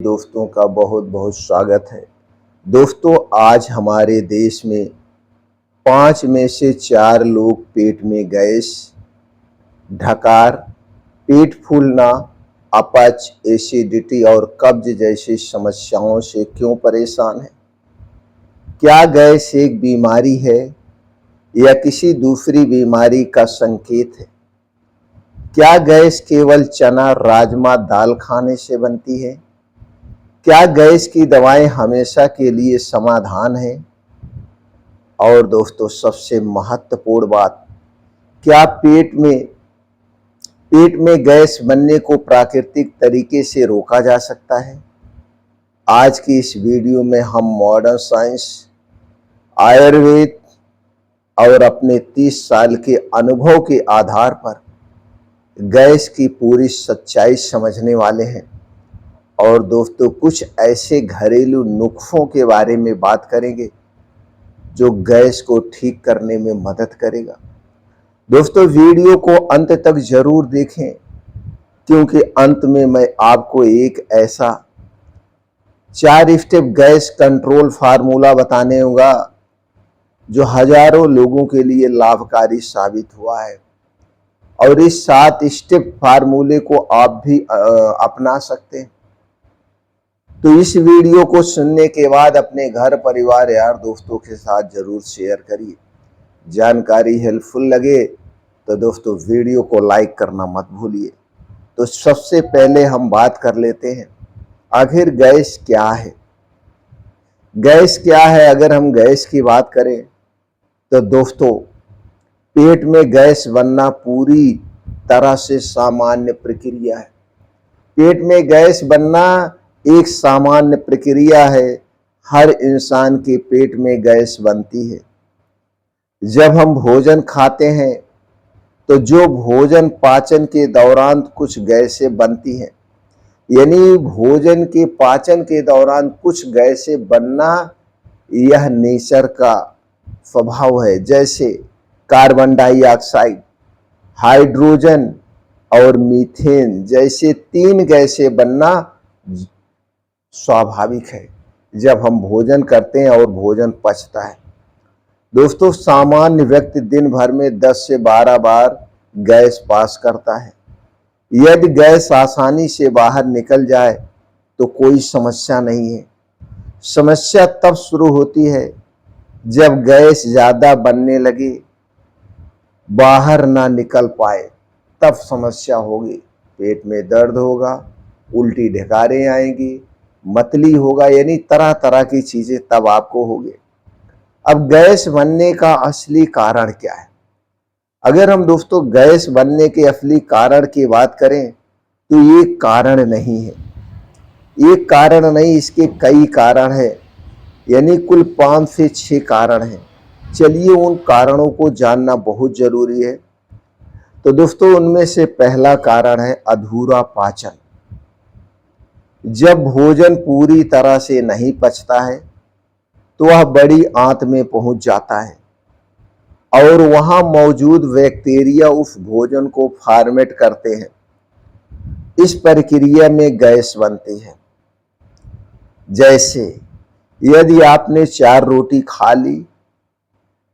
दोस्तों का बहुत बहुत स्वागत है। दोस्तों, आज हमारे देश में 5 में से 4 लोग पेट में गैस, ढकार, पेट फूलना, अपच, एसिडिटी और कब्ज जैसी समस्याओं से क्यों परेशान हैं? क्या गैस एक बीमारी है या किसी दूसरी बीमारी का संकेत है? क्या गैस केवल चना, राजमा, दाल खाने से बनती है? क्या गैस की दवाएं हमेशा के लिए समाधान है? और दोस्तों, सबसे महत्वपूर्ण बात, क्या पेट में गैस बनने को प्राकृतिक तरीके से रोका जा सकता है? आज की इस वीडियो में हम मॉडर्न साइंस, आयुर्वेद और अपने 30 साल के अनुभव के आधार पर गैस की पूरी सच्चाई समझने वाले हैं। और दोस्तों, कुछ ऐसे घरेलू नुस्खों के बारे में बात करेंगे जो गैस को ठीक करने में मदद करेगा। दोस्तों, वीडियो को अंत तक जरूर देखें, क्योंकि अंत में मैं आपको एक ऐसा 4 स्टेप गैस कंट्रोल फार्मूला बताने होगा जो हजारों लोगों के लिए लाभकारी साबित हुआ है। और इस 7 स्टेप फार्मूले को आप भी अपना सकते हैं। तो इस वीडियो को सुनने के बाद अपने घर परिवार, यार दोस्तों के साथ जरूर शेयर करिए। जानकारी हेल्पफुल लगे तो दोस्तों वीडियो को लाइक करना मत भूलिए। तो सबसे पहले हम बात कर लेते हैं, आखिर गैस क्या है? गैस क्या है? अगर हम गैस की बात करें तो दोस्तों, पेट में गैस बनना पूरी तरह से सामान्य प्रक्रिया है। पेट में गैस बनना एक सामान्य प्रक्रिया है। हर इंसान के पेट में गैस बनती है। जब हम भोजन खाते हैं तो जो भोजन पाचन के दौरान कुछ गैसें बनती हैं, यानी भोजन के पाचन के दौरान कुछ गैसें बनना, यह नेचर का स्वभाव है। जैसे कार्बन डाइऑक्साइड, हाइड्रोजन और मीथेन जैसे 3 गैसें बनना स्वाभाविक है जब हम भोजन करते हैं और भोजन पचता है। दोस्तों, सामान्य व्यक्ति दिन भर में 10 से 12 बार गैस पास करता है। यदि गैस आसानी से बाहर निकल जाए तो कोई समस्या नहीं है। समस्या तब शुरू होती है जब गैस ज्यादा बनने लगे, बाहर ना निकल पाए, तब समस्या होगी। पेट में दर्द होगा, उल्टी ढकारें आएंगी, मतली होगा, यानी तरह तरह की चीजें तब आपको होगी। अब गैस बनने का असली कारण क्या है? अगर हम दोस्तों गैस बनने के असली कारण की बात करें तो ये कारण नहीं है। एक कारण नहीं, इसके कई कारण हैं, यानी कुल 5 से 6 कारण हैं। चलिए उन कारणों को जानना बहुत जरूरी है। तो दोस्तों, उनमें से पहला कारण है अधूरा पाचन। जब भोजन पूरी तरह से नहीं पचता है तो वह बड़ी आंत में पहुंच जाता है और वहां मौजूद बैक्टीरिया उस भोजन को फॉर्मेट करते हैं। इस प्रक्रिया में गैस बनती है। जैसे यदि आपने 4 रोटी खा ली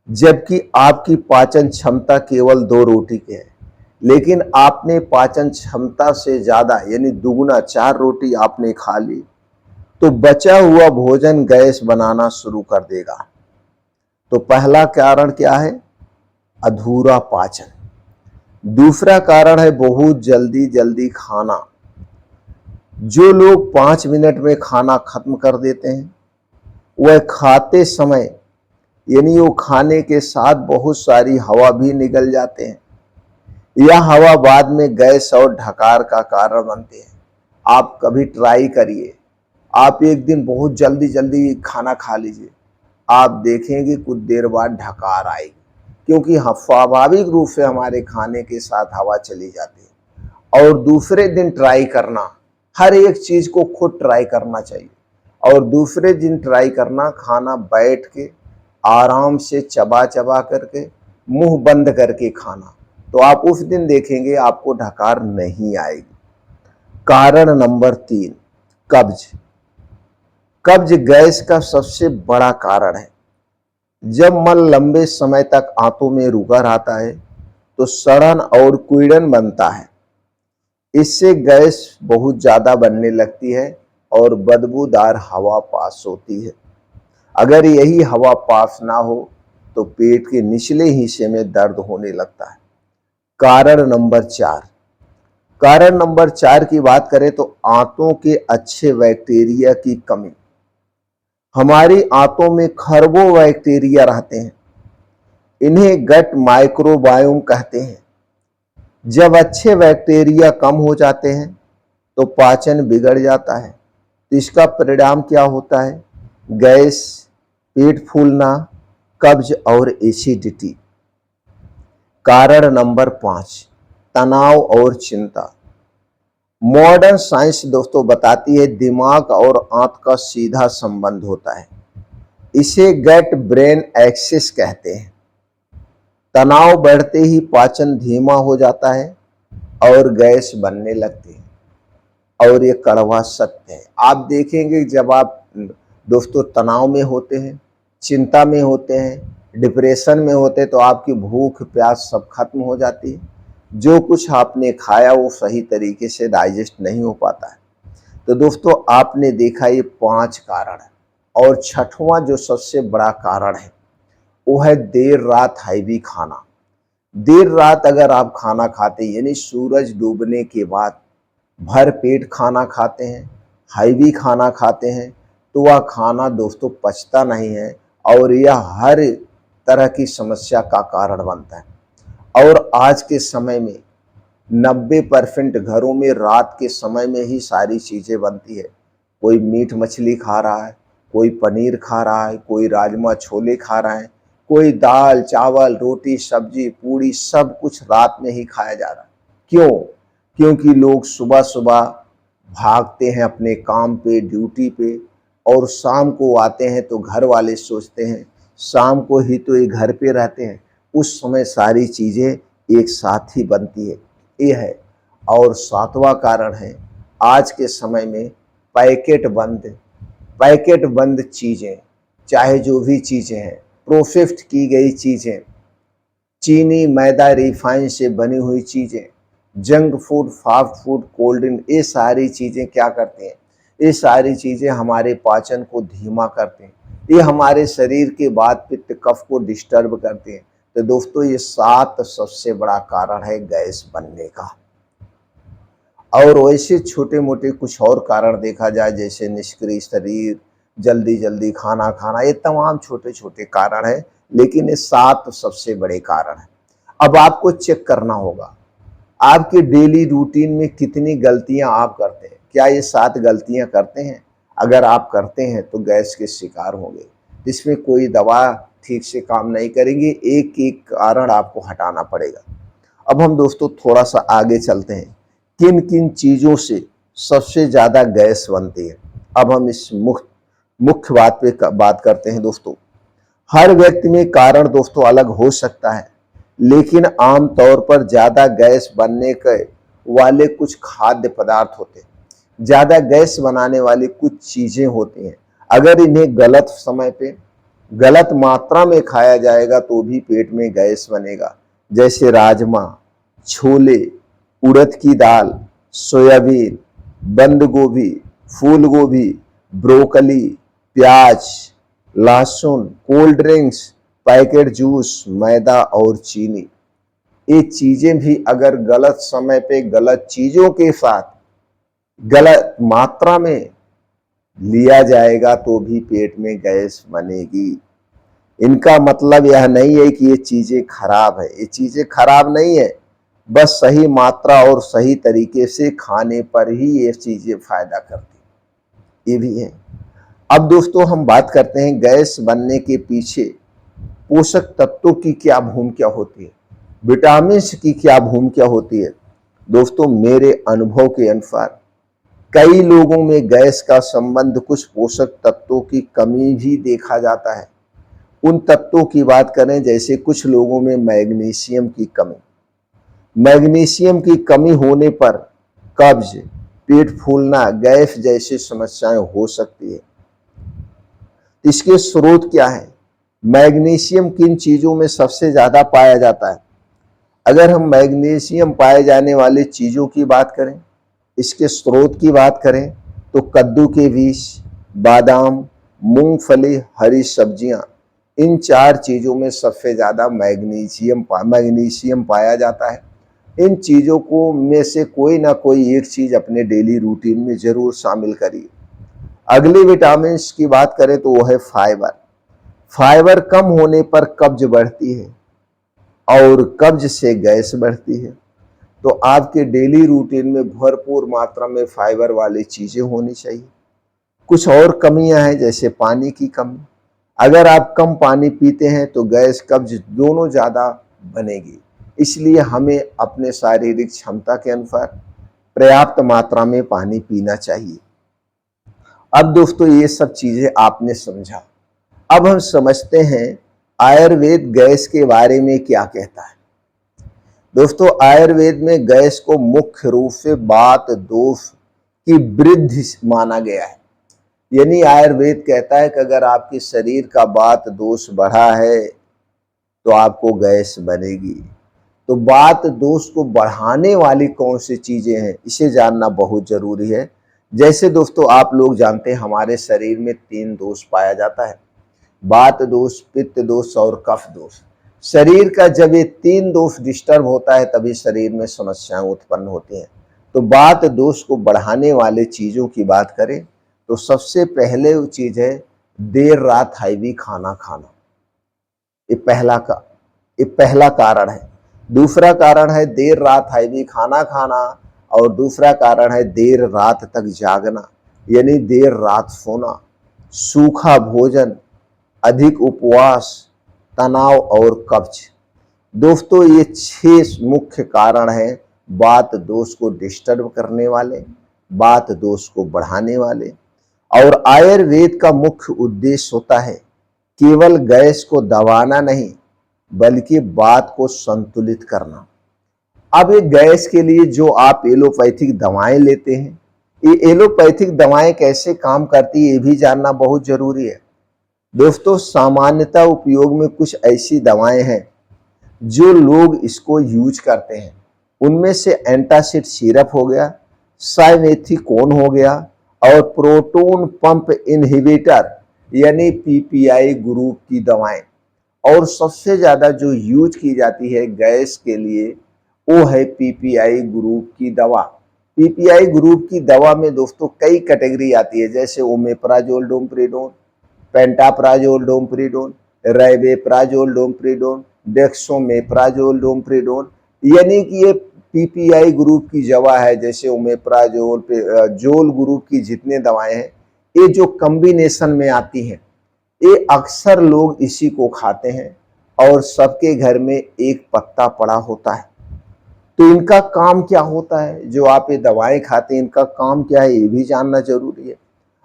जबकि आपकी पाचन क्षमता केवल 2 रोटी की है, लेकिन आपने पाचन क्षमता से ज्यादा यानी दुगुना 4 रोटी आपने खा ली, तो बचा हुआ भोजन गैस बनाना शुरू कर देगा। तो पहला कारण क्या है? अधूरा पाचन। दूसरा कारण है बहुत जल्दी जल्दी खाना। जो लोग 5 मिनट में खाना खत्म कर देते हैं, वह खाते समय यानी वो खाने के साथ बहुत सारी हवा भी निकल जाते हैं। यह हवा बाद में गैस और ढकार का कारण बनती है। आप कभी ट्राई करिए, आप एक दिन बहुत जल्दी जल्दी खाना खा लीजिए, आप देखेंगे कुछ देर बाद ढकार आएगी, क्योंकि स्वाभाविक रूप से हमारे खाने के साथ हवा चली जाती है। और दूसरे दिन ट्राई करना, हर एक चीज को खुद ट्राई करना चाहिए। और दूसरे दिन ट्राई करना, खाना बैठ के आराम से चबा चबा करके मुंह बंद करके खाना, तो आप उस दिन देखेंगे आपको ढकार नहीं आएगी। कारण नंबर 3, कब्ज। कब्ज गैस का सबसे बड़ा कारण है। जब मल लंबे समय तक आंतों में रुका रहता है तो सड़न और कुइड़न बनता है। इससे गैस बहुत ज्यादा बनने लगती है और बदबूदार हवा पास होती है। अगर यही हवा पास ना हो तो पेट के निचले हिस्से में दर्द होने लगता है। कारण नंबर 4। कारण नंबर 4 की बात करें तो आंतों के अच्छे बैक्टीरिया की कमी। हमारी आंतों में खरबों बैक्टीरिया रहते हैं। इन्हें गट माइक्रोबायोम कहते हैं। जब अच्छे बैक्टीरिया कम हो जाते हैं तो पाचन बिगड़ जाता है। तो इसका परिणाम क्या होता है? गैस, पेट फूलना, कब्ज और एसिडिटी। कारण नंबर 5, तनाव और चिंता। मॉडर्न साइंस दोस्तों बताती है दिमाग और आंत का सीधा संबंध होता है। इसे गट ब्रेन एक्सिस कहते हैं। तनाव बढ़ते ही पाचन धीमा हो जाता है और गैस बनने लगती है। और ये कड़वा सत्य है। आप देखेंगे जब आप दोस्तों तनाव में होते हैं, चिंता में होते हैं, डिप्रेशन में होते हैं तो आपकी भूख प्यास सब खत्म हो जाती है। जो कुछ आपने खाया वो सही तरीके से डाइजेस्ट नहीं हो पाता है। तो दोस्तों आपने देखा ये 5 कारण है। और छठवां जो सबसे बड़ा कारण है वो है देर रात हैवी खाना। देर रात अगर आप खाना खाते हैं यानी सूरज डूबने के बाद भर पेट खाना खाते हैं, हैवी खाना खाते हैं तो वह खाना दोस्तों पचता नहीं है और यह हर तरह की समस्या का कारण बनता है। और आज के समय में 90% घरों में रात के समय में ही सारी चीज़ें बनती है। कोई मीट मछली खा रहा है, कोई पनीर खा रहा है, कोई राजमा छोले खा रहा है, कोई दाल चावल रोटी सब्जी पूड़ी सब कुछ रात में ही खाया जा रहा है। क्यों? क्योंकि लोग सुबह सुबह भागते हैं अपने काम पे, ड्यूटी पे, और शाम को आते हैं तो घर वाले सोचते हैं शाम को ही तो ये घर पे रहते हैं, उस समय सारी चीज़ें एक साथ ही बनती है। ये है। और 7वां कारण है आज के समय में पैकेट बंद चीज़ें, चाहे जो भी चीज़ें हैं, प्रोसेस्ड की गई चीज़ें, चीनी मैदा रिफाइन से बनी हुई चीज़ें, junk food fast food cold drink, ये सारी चीज़ें क्या करती हैं? ये सारी चीज़ें हमारे पाचन को धीमा करते हैं। ये हमारे शरीर के वात पित्त कफ को डिस्टर्ब करते हैं। तो दोस्तों ये 7 सबसे बड़ा कारण है गैस बनने का। और वैसे छोटे मोटे कुछ और कारण देखा जाए जैसे निष्क्रिय शरीर, जल्दी जल्दी खाना खाना, ये तमाम छोटे छोटे कारण हैं, लेकिन ये 7 सबसे बड़े कारण हैं। अब आपको चेक करना होगा आपके डेली रूटीन में कितनी गलतियां आप करते हैं। क्या ये 7 गलतियां करते हैं? अगर आप करते हैं तो गैस के शिकार होंगे। इसमें कोई दवा ठीक से काम नहीं करेंगी, एक एक कारण आपको हटाना पड़ेगा। अब हम दोस्तों थोड़ा सा आगे चलते हैं, किन किन चीज़ों से सबसे ज़्यादा गैस बनती है। अब हम इस मुख्य बात पे बात करते हैं दोस्तों। हर व्यक्ति में कारण दोस्तों अलग हो सकता है, लेकिन आमतौर पर ज़्यादा गैस बनने के वाले कुछ खाद्य पदार्थ होते हैं। ज़्यादा गैस बनाने वाली कुछ चीज़ें होती हैं। अगर इन्हें गलत समय पे गलत मात्रा में खाया जाएगा तो भी पेट में गैस बनेगा। जैसे राजमा, छोले, उड़द की दाल, सोयाबीन, बंद गोभी, फूल गोभी, ब्रोकली, प्याज, लहसुन, कोल्ड ड्रिंक्स, पैकेट जूस, मैदा और चीनी, ये चीजें भी अगर गलत समय पे गलत चीजों के साथ गलत मात्रा में लिया जाएगा तो भी पेट में गैस बनेगी। इनका मतलब यह नहीं है कि ये चीजें खराब है, ये चीजें खराब नहीं है, बस सही मात्रा और सही तरीके से खाने पर ही ये चीजें फायदा करती, ये भी है। अब दोस्तों हम बात करते हैं गैस बनने के पीछे पोषक तत्वों की क्या भूमिका होती है, विटामिन की क्या भूमिका होती है। दोस्तों मेरे अनुभव के अनुसार कई लोगों में गैस का संबंध कुछ पोषक तत्वों की कमी भी देखा जाता है। उन तत्वों की बात करें जैसे कुछ लोगों में मैग्नीशियम की कमी। मैग्नीशियम की कमी होने पर कब्ज, पेट फूलना, गैस जैसी समस्याएं हो सकती है। इसके स्रोत क्या है? मैग्नीशियम किन चीजों में सबसे ज्यादा पाया जाता है? अगर हम मैग्नीशियम पाए जाने वाली चीजों की बात करें, इसके स्रोत की बात करें, तो कद्दू के बीज, बादाम, मूंगफली, हरी सब्जियां, इन 4 चीजों में सबसे ज्यादा मैग्नीशियम पाया जाता है। इन चीजों को में से कोई ना कोई एक चीज अपने डेली रूटीन में जरूर शामिल करिए। अगले विटामिन की बात करें तो वो है फाइबर। फाइबर कम होने पर कब्ज बढ़ती है और कब्ज से गैस बढ़ती है। तो आपके डेली रूटीन में भरपूर मात्रा में फाइबर वाली चीजें होनी चाहिए। कुछ और कमियां हैं, जैसे पानी की कमी। अगर आप कम पानी पीते हैं तो गैस कब्ज दोनों ज्यादा बनेगी। इसलिए हमें अपने शारीरिक क्षमता के अनुसार पर्याप्त मात्रा में पानी पीना चाहिए। अब दोस्तों ये सब चीजें आपने समझा। अब हम समझते हैं आयुर्वेद गैस के बारे में क्या कहता है। दोस्तों आयुर्वेद में गैस को मुख्य रूप से वात दोष की वृद्धि माना गया है। यानी आयुर्वेद कहता है कि अगर आपके शरीर का वात दोष बढ़ा है तो आपको गैस बनेगी। तो वात दोष को बढ़ाने वाली कौन सी चीजें हैं, इसे जानना बहुत जरूरी है। जैसे दोस्तों आप लोग जानते हैं हमारे शरीर में 3 दोष पाया जाता है, वात दोष, पित्त दोष और कफ दोष। शरीर का जब ये 3 दोष डिस्टर्ब होता है तभी शरीर में समस्याएं उत्पन्न होती हैं। तो वात दोष को बढ़ाने वाले चीजों की बात करें तो सबसे पहले वो चीज है देर रात हैवी खाना खाना। ये पहला कारण है। दूसरा कारण है देर रात हैवी खाना खाना और दूसरा कारण है देर रात तक जागना, यानी देर रात सोना, सूखा भोजन, अधिक उपवास, तनाव और कब्ज। दोस्तों ये 6 मुख्य कारण हैं वात दोष को डिस्टर्ब करने वाले, वात दोष को बढ़ाने वाले। और आयुर्वेद का मुख्य उद्देश्य होता है केवल गैस को दबाना नहीं बल्कि वात को संतुलित करना। अब ये गैस के लिए जो आप एलोपैथिक दवाएं लेते हैं, ये एलोपैथिक दवाएं कैसे काम करती है ये भी जानना बहुत जरूरी है। दोस्तों सामान्यतः उपयोग में कुछ ऐसी दवाएं हैं जो लोग इसको यूज करते हैं। उनमें से एंटासिड सिरप हो गया, साइमेथिकोन हो गया और प्रोटोन पंप इनहिबिटर यानी पीपीआई ग्रुप की दवाएं। और सबसे ज्यादा जो यूज की जाती है गैस के लिए वो है पीपीआई ग्रुप की दवा। पीपीआई ग्रुप की दवा में दोस्तों कई कैटेगरी आती है, जैसे ओमेप्राजोल डोमप्रिडोन, पेंटाप्राजोल डोमप्रिडोन, रेबेप्राजोल डोमप्रिडोन, डेक्सोमेप्राजोल डोमप्रिडोन। यानी कि ये पीपीआई ग्रुप की दवा है। जैसे ओमेप्राजोल जोल ग्रुप की जितने दवाएं हैं ये जो कॉम्बिनेशन में आती हैं, ये अक्सर लोग इसी को खाते हैं और सबके घर में एक पत्ता पड़ा होता है। तो इनका काम क्या होता है, जो आप ये दवाएं खाते हैं इनका काम क्या है ये भी जानना जरूरी है।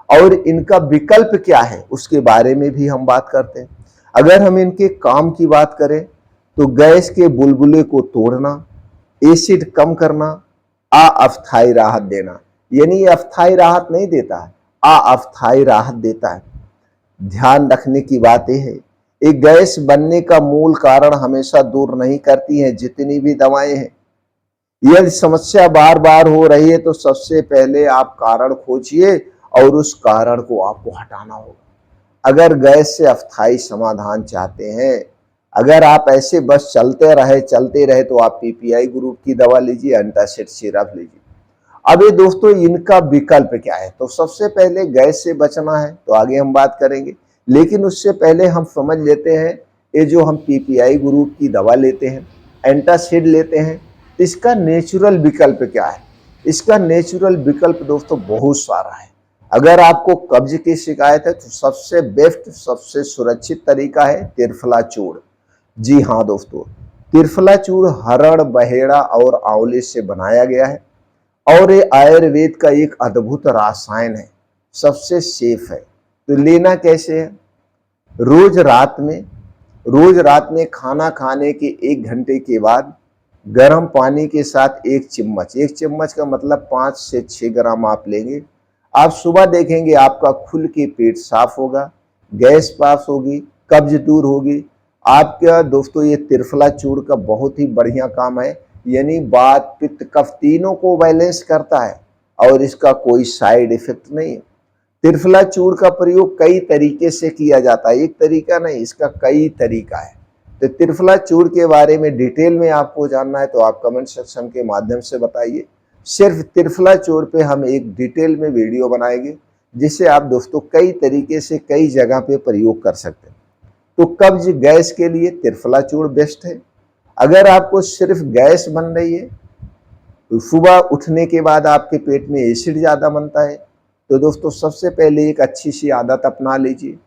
और इनका विकल्प क्या है उसके बारे में भी हम बात करते हैं। अगर हम इनके काम की बात करें तो गैस के बुलबुले को तोड़ना, एसिड कम करना, अस्थायी राहत देना। यानी ये अस्थायी राहत नहीं देता है, अस्थायी राहत देता है। ध्यान रखने की बात यह है एक गैस बनने का मूल कारण हमेशा दूर नहीं करती है जितनी भी दवाएं हैं। यदि समस्या बार बार हो रही है तो सबसे पहले आप कारण खोजिए और उस कारण को आपको हटाना होगा। अगर गैस से अस्थायी समाधान चाहते हैं, अगर आप ऐसे बस चलते रहे तो आप पीपीआई ग्रुप की दवा लीजिए, एंटासिड सिरप लीजिए। अब ये दोस्तों इनका विकल्प क्या है, तो सबसे पहले गैस से बचना है तो आगे हम बात करेंगे, लेकिन उससे पहले हम समझ लेते हैं ये जो हम पीपीआई ग्रुप की दवा लेते हैं, एंटासिड लेते हैं, इसका नेचुरल विकल्प क्या है। इसका नेचुरल विकल्प दोस्तों बहुत सारा है। अगर आपको कब्ज की शिकायत है तो सबसे बेस्ट, सबसे सुरक्षित तरीका है त्रिफला चूर्ण। जी हाँ दोस्तों, त्रिफला चूर्ण हरड़, बहेड़ा और आंवले से बनाया गया है और ये आयुर्वेद का एक अद्भुत रसायन है, सबसे सेफ है। तो लेना कैसे है, रोज रात में खाना खाने के 1 घंटे के बाद गर्म पानी के साथ 1 चम्मच का मतलब 5 से 6 ग्राम आप लेंगे। आप सुबह देखेंगे आपका खुल के पेट साफ होगा, गैस पास होगी, कब्ज दूर होगी। आपका दोस्तों ये त्रिफला चूर्ण का बहुत ही बढ़िया काम है, यानी वात पित्त कफ तीनों को बैलेंस करता है और इसका कोई साइड इफेक्ट नहीं है। त्रिफला चूर्ण का प्रयोग कई तरीके से किया जाता है, एक तरीका नहीं, इसका कई तरीका है। तो त्रिफला चूर्ण के बारे में डिटेल में आपको जानना है तो आप कमेंट सेक्शन के माध्यम से बताइए। सिर्फ त्रिफला चूर्ण पे हम एक डिटेल में वीडियो बनाएंगे, जिससे आप दोस्तों कई तरीके से कई जगह पे प्रयोग कर सकते हैं। तो कब्ज गैस के लिए त्रिफला चूर्ण बेस्ट है। अगर आपको सिर्फ गैस बन रही है, तो सुबह उठने के बाद आपके पेट में एसिड ज़्यादा बनता है, तो दोस्तों सबसे पहले एक अच्छी सी आदत अपना लीजिए।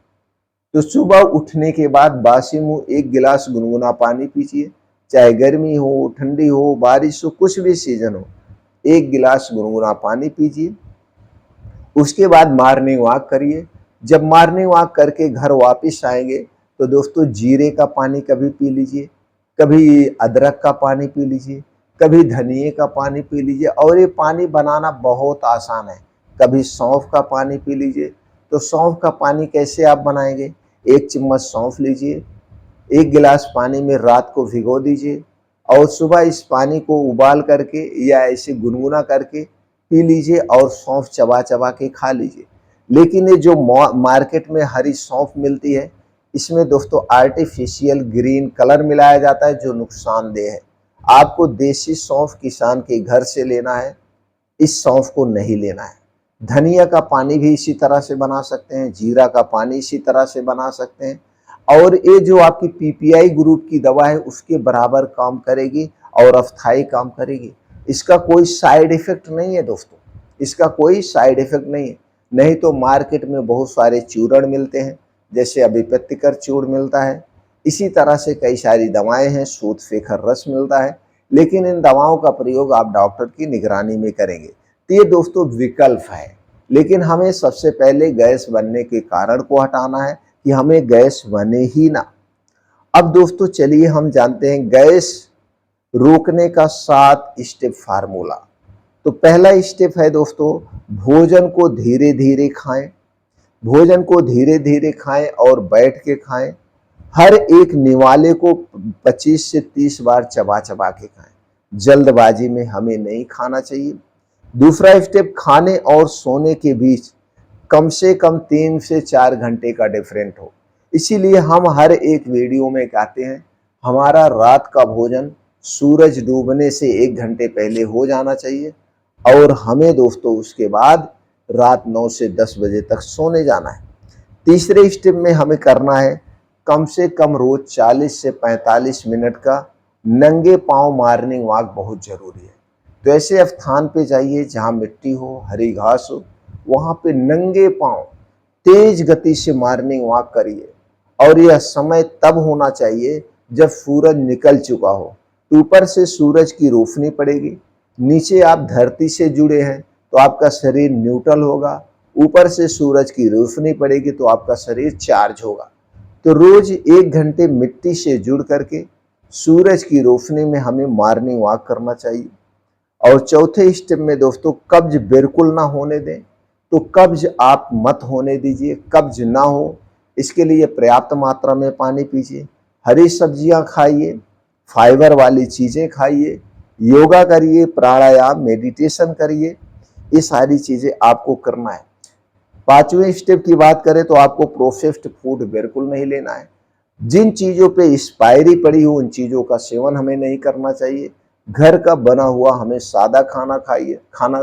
तो सुबह उठने के बाद बासी मुंह 1 गिलास गुनगुना पानी पीजिए, चाहे गर्मी हो, ठंडी हो, बारिश हो, कुछ भी सीजन हो, 1 गिलास गुनगुना पानी पीजिए। उसके बाद मॉर्निंग वॉक करिए। जब मॉर्निंग वॉक करके घर वापस आएंगे तो दोस्तों जीरे का पानी कभी पी लीजिए, कभी अदरक का पानी पी लीजिए, कभी धनिए का पानी पी लीजिए। और ये पानी बनाना बहुत आसान है। कभी सौंफ का पानी पी लीजिए। तो सौंफ का पानी कैसे आप बनाएंगे? 1 चम्मच सौंफ लीजिए, 1 गिलास पानी में रात को भिगो दीजिए और सुबह इस पानी को उबाल करके या ऐसे गुनगुना करके पी लीजिए और सौंफ चबा चबा के खा लीजिए। लेकिन ये जो मार्केट में हरी सौंफ मिलती है, इसमें दोस्तों आर्टिफिशियल ग्रीन कलर मिलाया जाता है जो नुकसानदेह है। आपको देसी सौंफ किसान के घर से लेना है, इस सौंफ को नहीं लेना है। धनिया का पानी भी इसी तरह से बना सकते हैं, जीरा का पानी इसी तरह से बना सकते हैं। और ये जो आपकी पीपीआई ग्रुप की दवा है उसके बराबर काम करेगी और अस्थायी काम करेगी। इसका कोई साइड इफेक्ट नहीं है दोस्तों, इसका कोई साइड इफेक्ट नहीं है। नहीं तो मार्केट में बहुत सारे चूर्ण मिलते हैं, जैसे अभिपत्तिकर चूर्ण मिलता है, इसी तरह से कई सारी दवाएं हैं, सूत फेखर रस मिलता है। लेकिन इन दवाओं का प्रयोग आप डॉक्टर की निगरानी में करेंगे। तो ये दोस्तों विकल्प है, लेकिन हमें सबसे पहले गैस बनने के कारण को हटाना है कि हमें गैस बने ही ना। अब दोस्तों चलिए हम जानते हैं गैस रोकने का 7 स्टेप फार्मूला। तो पहला स्टेप है दोस्तों, भोजन को धीरे धीरे खाएं। भोजन को धीरे धीरे खाएं और बैठ के खाएं। हर एक निवाले को 25 से 30 बार चबा चबा के खाएं। जल्दबाजी में हमें नहीं खाना चाहिए। दूसरा स्टेप, खाने और सोने के बीच कम से कम 3 से 4 घंटे का डिफरेंट हो। इसीलिए हम हर एक वीडियो में कहते हैं हमारा रात का भोजन सूरज डूबने से 1 घंटे पहले हो जाना चाहिए और हमें दोस्तों उसके बाद रात 9 से 10 बजे तक सोने जाना है। तीसरे स्टेप में हमें करना है कम से कम रोज 40 से 45 मिनट का नंगे पांव मॉर्निंग वॉक बहुत जरूरी है। तो ऐसे स्थान पे जाइए जहाँ मिट्टी हो, हरी घास हो, वहाँ पे नंगे पांव तेज गति से मॉर्निंग वॉक करिए। और यह समय तब होना चाहिए जब सूरज निकल चुका हो। ऊपर से सूरज की रोशनी पड़ेगी, नीचे आप धरती से जुड़े हैं तो आपका शरीर न्यूट्रल होगा, ऊपर से सूरज की रोशनी पड़ेगी तो आपका शरीर चार्ज होगा। तो रोज 1 घंटे मिट्टी से जुड़ करके सूरज की रोशनी में हमें मॉर्निंग वॉक करना चाहिए। और चौथे स्टेप में दोस्तों, कब्ज बिल्कुल ना होने दें। तो कब्ज आप मत होने दीजिए, कब्ज ना हो इसके लिए पर्याप्त मात्रा में पानी पीजिए, हरी सब्जियां खाइए, फाइबर वाली चीजें खाइए, योगा करिए, प्राणायाम मेडिटेशन करिए। ये सारी चीजें आपको करना है। 5वें स्टेप की बात करें तो आपको प्रोसेस्ड फूड बिल्कुल नहीं लेना है। जिन चीजों पे एक्सपायरी पड़ी हो उन चीजों का सेवन हमें नहीं करना चाहिए। घर का बना हुआ हमें सादा खाना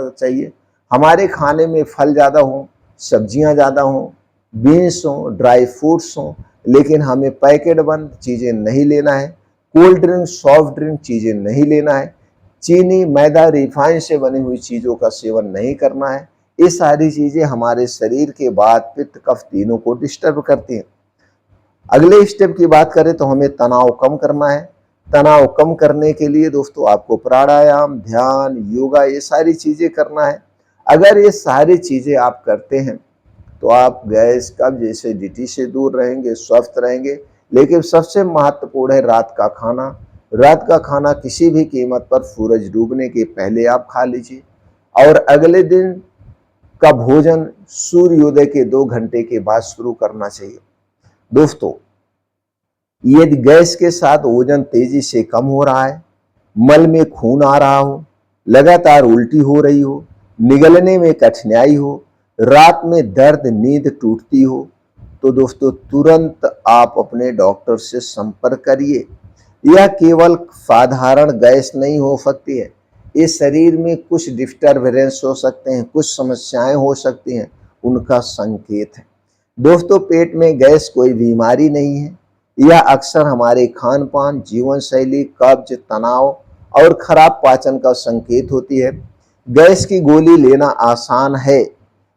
चाहिए। हमारे खाने में फल ज़्यादा हों, सब्जियां ज़्यादा हों, बीन्स हों, ड्राई फ्रूट्स हों, लेकिन हमें पैकेट बंद चीज़ें नहीं लेना है। कोल्ड ड्रिंक, सॉफ्ट ड्रिंक चीज़ें नहीं लेना है। चीनी, मैदा, रिफाइन से बनी हुई चीज़ों का सेवन नहीं करना है। ये सारी चीज़ें हमारे शरीर के वात पित्त कफ तीनों को डिस्टर्ब करती हैं। अगले स्टेप की बात करें तो हमें तनाव कम करना है। तनाव कम करने के लिए दोस्तों आपको प्राणायाम, ध्यान, योगा ये सारी चीज़ें करना है। अगर ये सारी चीज़ें आप करते हैं तो आप गैस, कब्ज, एसिडिटी से दूर रहेंगे, स्वस्थ रहेंगे। लेकिन सबसे महत्वपूर्ण है रात का खाना। रात का खाना किसी भी कीमत पर सूरज डूबने के पहले आप खा लीजिए और अगले दिन का भोजन सूर्योदय के 2 घंटे के बाद शुरू करना चाहिए। दोस्तों, यदि गैस के साथ वजन तेजी से कम हो रहा है, मल में खून आ रहा हो, लगातार उल्टी हो रही हो, निगलने में कठिनाई हो, रात में दर्द, नींद टूटती हो, तो दोस्तों तुरंत आप अपने डॉक्टर से संपर्क करिए। यह केवल साधारण गैस नहीं हो सकती है, ये शरीर में कुछ डिस्टर्बेंस हो सकते हैं, कुछ समस्याएं हो सकती हैं, उनका संकेत है। दोस्तों, पेट में गैस कोई बीमारी नहीं है, यह अक्सर हमारे खान पान, जीवन शैली, कब्ज, तनाव और खराब पाचन का संकेत होती है। गैस की गोली लेना आसान है,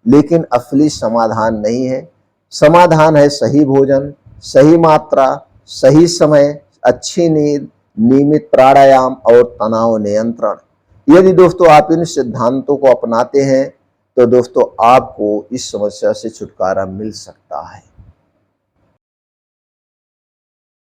लेकिन असली समाधान नहीं है। समाधान है सही भोजन, सही मात्रा, सही समय, अच्छी नींद, नियमित प्राणायाम और तनाव नियंत्रण। यदि दोस्तों आप इन सिद्धांतों को अपनाते हैं तो दोस्तों आपको इस समस्या से छुटकारा मिल सकता है।